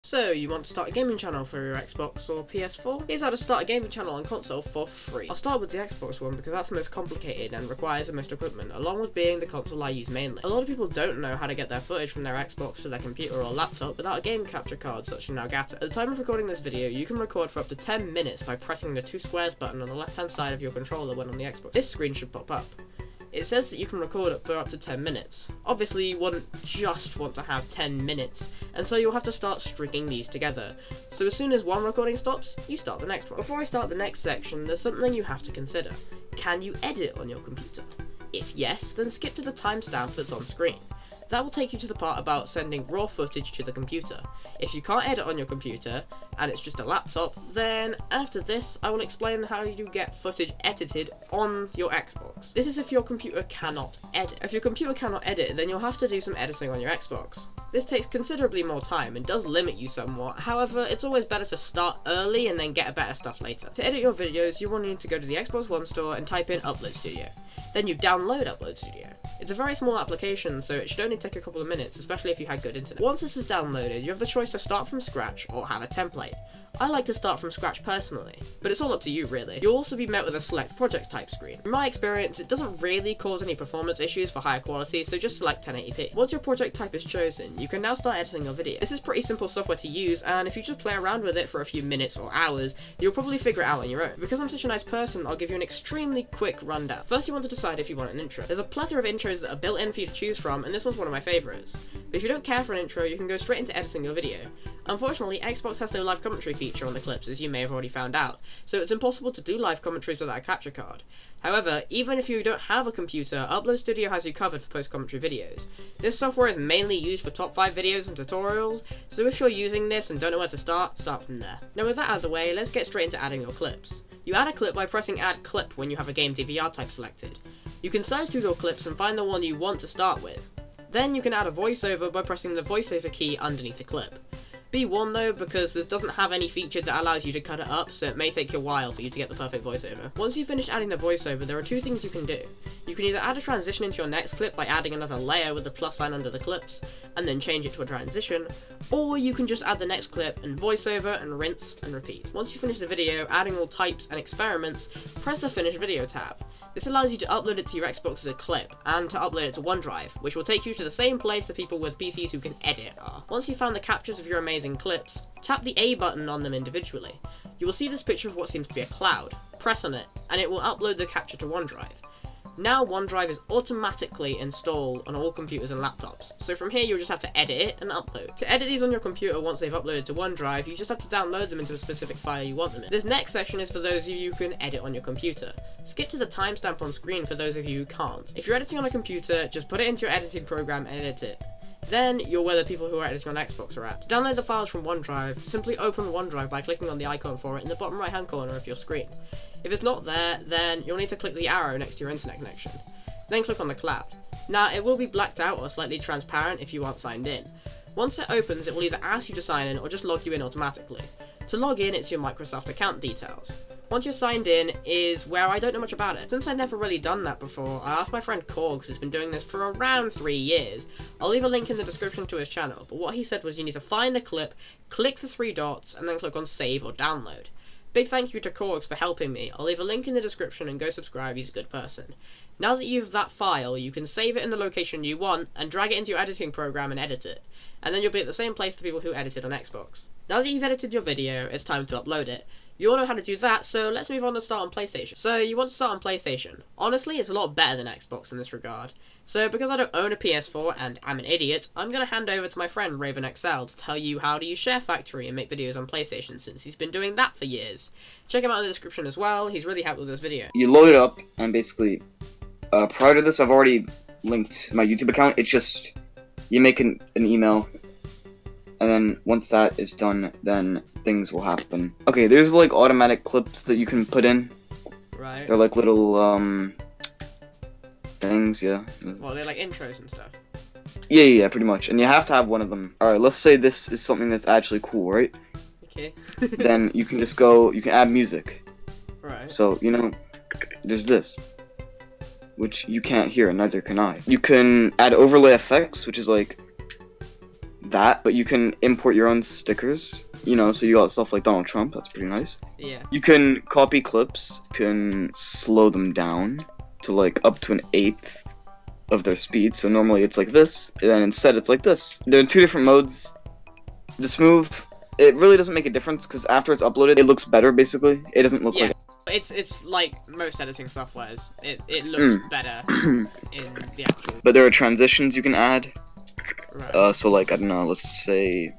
So, you want to start a gaming channel for your Xbox or PS4? Here's how to start a gaming channel on console for free. I'll start with the Xbox one because that's the most complicated and requires the most equipment, along with being the console I use mainly. A lot of people don't know how to get their footage from their Xbox to their computer or laptop without a game capture card such as Elgato. At the time of recording this video, you can record for up to 10 minutes by pressing the 2 squares button on the left hand side of your controller when on the Xbox. This screen should pop up. It says that you can record for up to 10 minutes. Obviously, you wouldn't just want to have 10 minutes, and so you'll have to start stringing these together. So as soon as one recording stops, you start the next one. Before I start the next section, there's something you have to consider. Can you edit on your computer? If yes, then skip to the timestamp that's on screen. That will take you to the part about sending raw footage to the computer. If you can't edit on your computer, and it's just a laptop, then after this, I will explain how you get footage edited on your Xbox. This is if your computer cannot edit. If your computer cannot edit, then you'll have to do some editing on your Xbox. This takes considerably more time and does limit you somewhat, however, it's always better to start early and then get better stuff later. To edit your videos, you will need to go to the Xbox One store and type in Upload Studio. Then you download Upload Studio. It's a very small application, so it should only take a couple of minutes, especially if you had good internet. Once this is downloaded, you have the choice to start from scratch or have a template. I like to start from scratch personally, but it's all up to you really. You'll also be met with a select project type screen. In my experience, it doesn't really cause any performance issues for higher quality, so just select 1080p. Once your project type is chosen, you can now start editing your video. This is pretty simple software to use, and if you just play around with it for a few minutes or hours, you'll probably figure it out on your own. Because I'm such a nice person, I'll give you an extremely quick rundown. First, you want to decide if you want an intro. There's a plethora of intros that are built in for you to choose from, and this one's one of my favourites. But if you don't care for an intro, you can go straight into editing your video. Unfortunately, Xbox has no live commentary feature on the clips, as you may have already found out, so it's impossible to do live commentaries without a capture card. However, even if you don't have a computer, Upload Studio has you covered for post-commentary videos. This software is mainly used for top 5 videos and tutorials, so if you're using this and don't know where to start from there. Now with that out of the way, let's get straight into adding your clips. You add a clip by pressing Add Clip when you have a game DVR type selected. You can search through your clips and find the one you want to start with. Then you can add a voiceover by pressing the voiceover key underneath the clip. Be warned though, because this doesn't have any feature that allows you to cut it up, so it may take you a while for you to get the perfect voiceover. Once you've finished adding the voiceover, there are two things you can do. You can either add a transition into your next clip by adding another layer with the plus sign under the clips, and then change it to a transition, or you can just add the next clip and voiceover and rinse and repeat. Once you finish the video, adding all types and experiments, press the Finish Video tab. This allows you to upload it to your Xbox as a clip, and to upload it to OneDrive, which will take you to the same place the people with PCs who can edit are. Once you've found the captures of your amazing clips, tap the A button on them individually. You will see this picture of what seems to be a cloud. Press on it, and it will upload the capture to OneDrive. Now OneDrive is automatically installed on all computers and laptops, so from here you'll just have to edit it and upload. To edit these on your computer once they've uploaded to OneDrive, you just have to download them into a specific file you want them in. This next section is for those of you who can edit on your computer. Skip to the timestamp on screen for those of you who can't. If you're editing on a computer, just put it into your editing program and edit it. Then you're where the people who are editing on Xbox are at. To download the files from OneDrive, simply open OneDrive by clicking on the icon for it in the bottom right hand corner of your screen. If it's not there, then you'll need to click the arrow next to your internet connection. Then click on the cloud. Now, it will be blacked out or slightly transparent if you aren't signed in. Once it opens, it will either ask you to sign in or just log you in automatically. To log in, it's your Microsoft account details. Once you're signed in is where I don't know much about it. Since I've never really done that before, I asked my friend Korgs, who's been doing this for around 3 years. I'll leave a link in the description to his channel, but what he said was you need to find the clip, click the 3 dots, and then click on Save or Download. Big thank you to Korgs for helping me. I'll leave a link in the description and go subscribe, he's a good person. Now that you have that file, you can save it in the location you want and drag it into your editing program and edit it. And then you'll be at the same place to people who edited on Xbox. Now that you've edited your video, it's time to upload it. You all know how to do that, so let's move on to start on PlayStation. So you want to start on PlayStation. Honestly, it's a lot better than Xbox in this regard. So because I don't own a PS4 and I'm an idiot, I'm going to hand over to my friend RavenXL to tell you how to use Share Factory and make videos on PlayStation, since he's been doing that for years. Check him out in the description as well, he's really helped with this video. You load it up, and basically, prior to this I've already linked my YouTube account. It's just, you make an email, and then once that is done, then things will happen. Okay, there's like automatic clips that you can put in. Right. They're like little things, yeah. Well, they're like intros and stuff. Yeah, pretty much. And you have to have one of them. Alright, let's say this is something that's actually cool, right? Okay. Then you can just go, you can add music. Right. So, you know, there's this, which you can't hear, and neither can I. You can add overlay effects, which is like that, but you can import your own stickers. You know, so you got stuff like Donald Trump. That's pretty nice. Yeah. You can copy clips, can slow them down to like up to an eighth of their speed. So normally it's like this, and then instead it's like this. There are two different modes. The smooth, it really doesn't make a difference because after it's uploaded, it looks better. Basically, it doesn't look like. It's like most editing softwares. It looks better in the actual. But there are transitions you can add. Right. So like I don't know, let's say,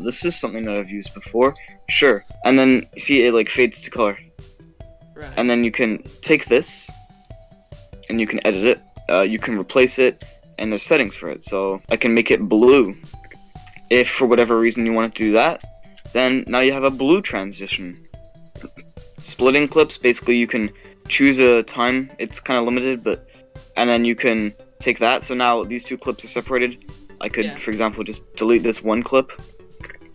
this is something that I've used before. Sure, and then see it like fades to color. Right. And then you can take this, and you can edit it. You can replace it, and there's settings for it. So I can make it blue. If for whatever reason you want to do that, then now you have a blue transition. Splitting clips, basically you can choose a time. It's kind of limited, and then you can take that. So now these two clips are separated. I could, for example, just delete this one clip,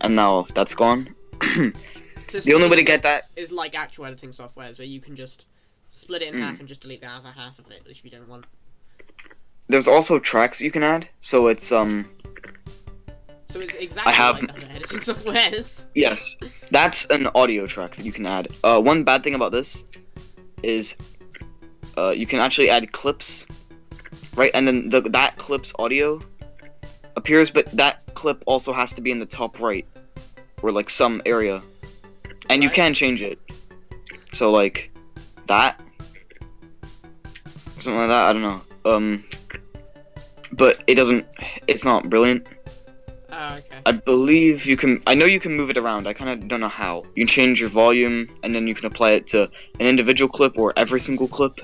and now that's gone. So the only way to get that is like actual editing softwares where you can just split it in half and just delete the other half of it if you don't want. There's also tracks you can add. So it's So it's exactly like other editing softwares. Yes, that's an audio track that you can add. One bad thing about this is you can actually add clips, right? And then that clip's audio appears, but that clip also has to be in the top right, or like some area, and you can change it. So like that, something like that. I don't know. But it doesn't. It's not brilliant. Oh, okay. I believe you can. I know you can move it around. I kind of don't know how. You can change your volume, and then you can apply it to an individual clip or every single clip.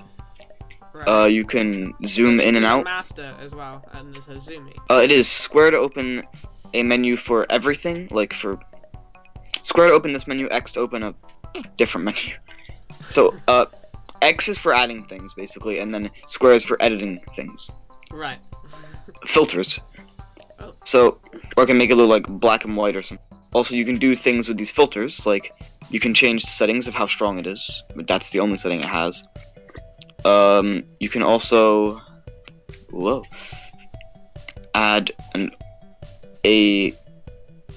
Right. You can zoom in and out. Master as well, and there's a zooming. It is square to open a menu for everything. Like for square to open this menu, X to open a different menu. So X is for adding things basically, and then square is for editing things. Right. Filters. So, or I can make it look like black and white or something. Also, you can do things with these filters, like you can change the settings of how strong it is, but that's the only setting it has. You can also, add a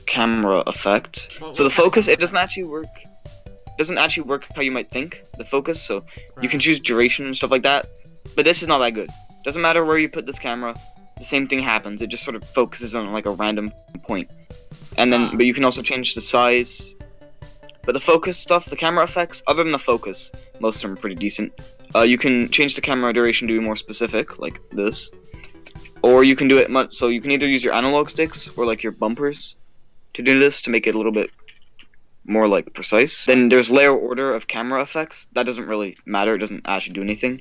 camera effect. So the focus, it doesn't actually work. Doesn't actually work how you might think. The focus, so you can choose duration and stuff like that. But this is not that good. Doesn't matter where you put this camera. The same thing happens. It just sort of focuses on like a random point, and then but you can also change the size. But the focus stuff, the camera effects, other than the focus, most of them are pretty decent. You can change the camera duration to be more specific, like this, or you can do it much. So you can either use your analog sticks or like your bumpers to do this to make it a little bit more like precise. Then there's layer order of camera effects. That doesn't really matter. It doesn't actually do anything.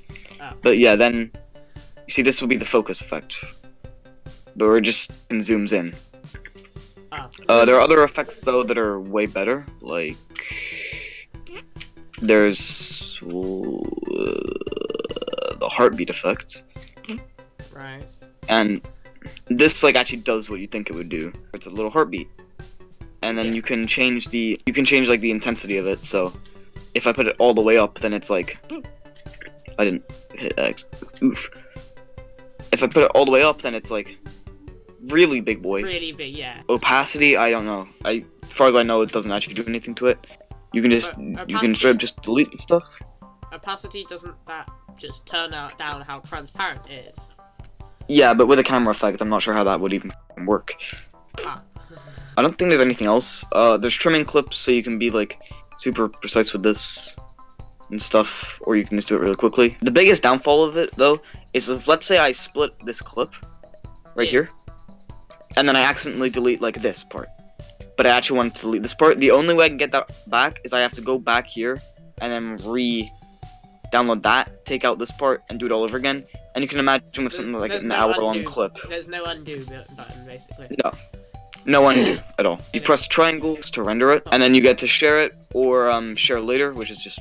But yeah, then you see this will be the focus effect. But we're just zooms in. There are other effects though that are way better. Like there's the heartbeat effect. Right. And this like actually does what you think it would do. It's a little heartbeat. And then you can change like the intensity of it. So if I put it all the way up, then it's like I didn't hit X. Oof. If I put it all the way up, then it's like really big boy. Really big, yeah. Opacity, I don't know. As far as I know, it doesn't actually do anything to it. You can just you can sort of just delete the stuff. Opacity, doesn't that just turn down how transparent it is? Yeah, but with a camera effect, I'm not sure how that would even work. I don't think there's anything else. There's trimming clips, so you can be like super precise with this and stuff, or you can just do it really quickly. The biggest downfall of it, though, is if let's say I split this clip right here, and then I accidentally delete like this part, but I actually want to delete this part. The only way I can get that back is I have to go back here and then re-download that, take out this part, and do it all over again. And you can imagine with something like an hour-long clip. There's no undo button, basically. No undo at all. You press triangles to render it, and then you get to share it or share later, which is just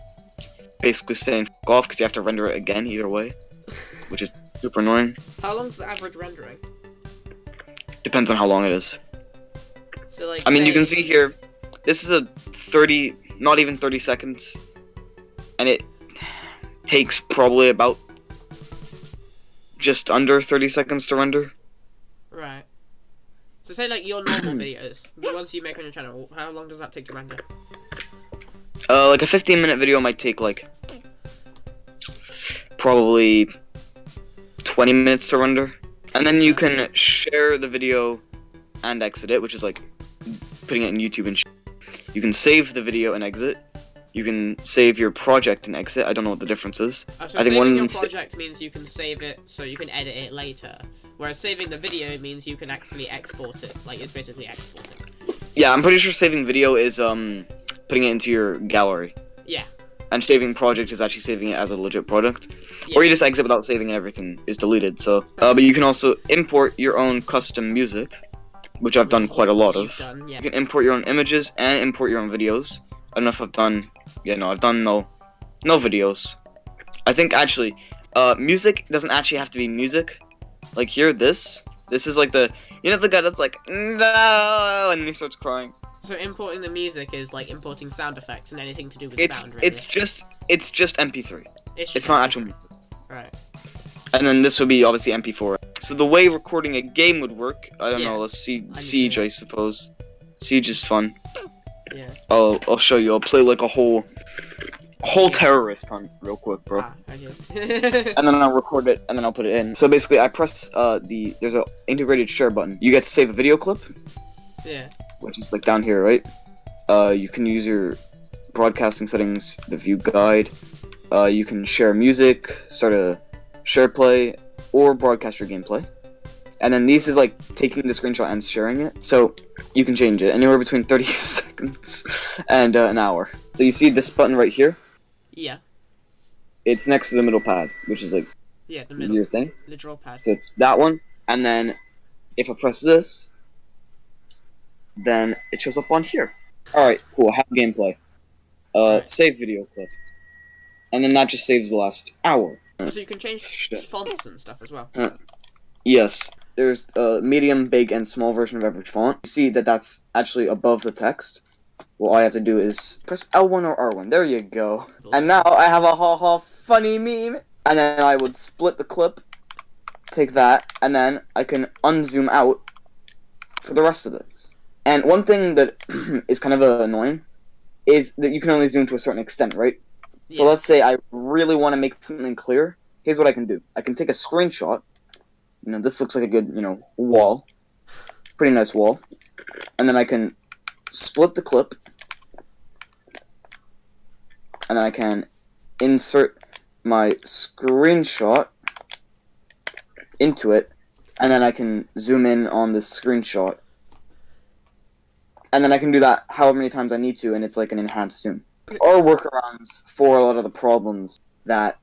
basically saying f*** off because you have to render it again either way, which is super annoying. How long's the average rendering? Depends on how long it is. So like, I mean, you can see here, this is a 30, not even 30 seconds, and it takes probably about just under 30 seconds to render. Right. So say like your normal videos, the ones you make on your channel, how long does that take to render? Like a 15-minute video might take like probably 20 minutes to render. And then you can share the video and exit it, which is like putting it in YouTube and you can save the video and exit. You can save your project and exit. I don't know what the difference is. So I think saving your project means you can save it so you can edit it later. Whereas saving the video means you can actually export it. Like, it's basically exporting. Yeah, I'm pretty sure saving video is putting it into your gallery. Yeah. And saving project is actually saving it as a legit product. Yeah. Or you just exit without saving and everything is deleted. So, but you can also import your own custom music, which I've done quite a lot of. Yeah. You can import your own images and import your own videos. I don't know if I've done... Yeah, no, I've done no videos. I think actually, music doesn't actually have to be music. Like here, this is like the... You know the guy that's like, no, and then he starts crying. So importing the music is like importing sound effects and anything to do with sound, really. It's just MP3. It's not actual music. Right. And then this would be obviously MP4. So the way recording a game would work, I don't know, let's see, Siege, I suppose. Siege is fun. Yeah. I'll show you. I'll play like a whole terrorist hunt real quick, bro. Okay. And then I'll record it, and then I'll put it in. So basically, I press there's a integrated share button. You get to save a video clip. Yeah. Which is like down here, right? You can use your broadcasting settings, the view guide. You can share music, start a share play, or broadcast your gameplay. And then this is like taking the screenshot and sharing it. So you can change it anywhere between 30 seconds and an hour. So you see this button right here? Yeah. It's next to the middle pad, which is like the middle. Your thing. The draw pad. So it's that one. And then if I press this, then it shows up on here. Alright, cool. Have gameplay. Save video clip. And then that just saves the last hour. So you can change fonts and stuff as well. Yes. There's a medium, big, and small version of every font. You see that that's actually above the text. What I have to do is press L1 or R1. There you go. And now I have a ha-ha funny meme. And then I would split the clip, take that, and then I can unzoom out for the rest of this. And one thing that is kind of annoying is that you can only zoom to a certain extent, right? Yeah. So let's say I really want to make something clear. Here's what I can do. I can take a screenshot. You know, this looks like a good, wall. Pretty nice wall. And then I can split the clip. And then I can insert my screenshot into it. And then I can zoom in on this screenshot. And then I can do that however many times I need to, and it's like an enhanced zoom. Or workarounds for a lot of the problems that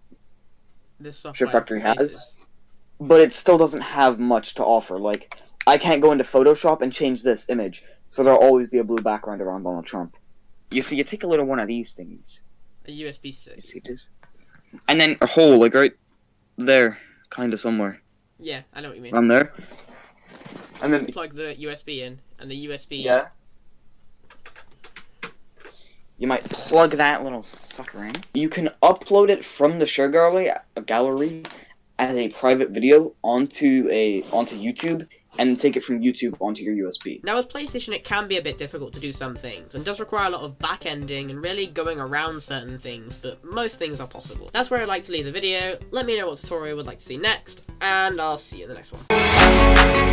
Share Factory has. But it still doesn't have much to offer. Like, I can't go into Photoshop and change this image, so there'll always be a blue background around Donald Trump. You see, you take a little one of these thingies. A USB stick. You see this? And then a hole, like right there, kind of somewhere. Yeah, I know what you mean. Around there. And then you plug the USB in, and the USB... Yeah. You might plug that little sucker in. You can upload it from the share gallery as a private video onto YouTube, and take it from YouTube onto your USB. Now with PlayStation it can be a bit difficult to do some things, and does require a lot of back-ending and really going around certain things, but most things are possible. That's where I'd like to leave the video. Let me know what tutorial you would like to see next, and I'll see you in the next one.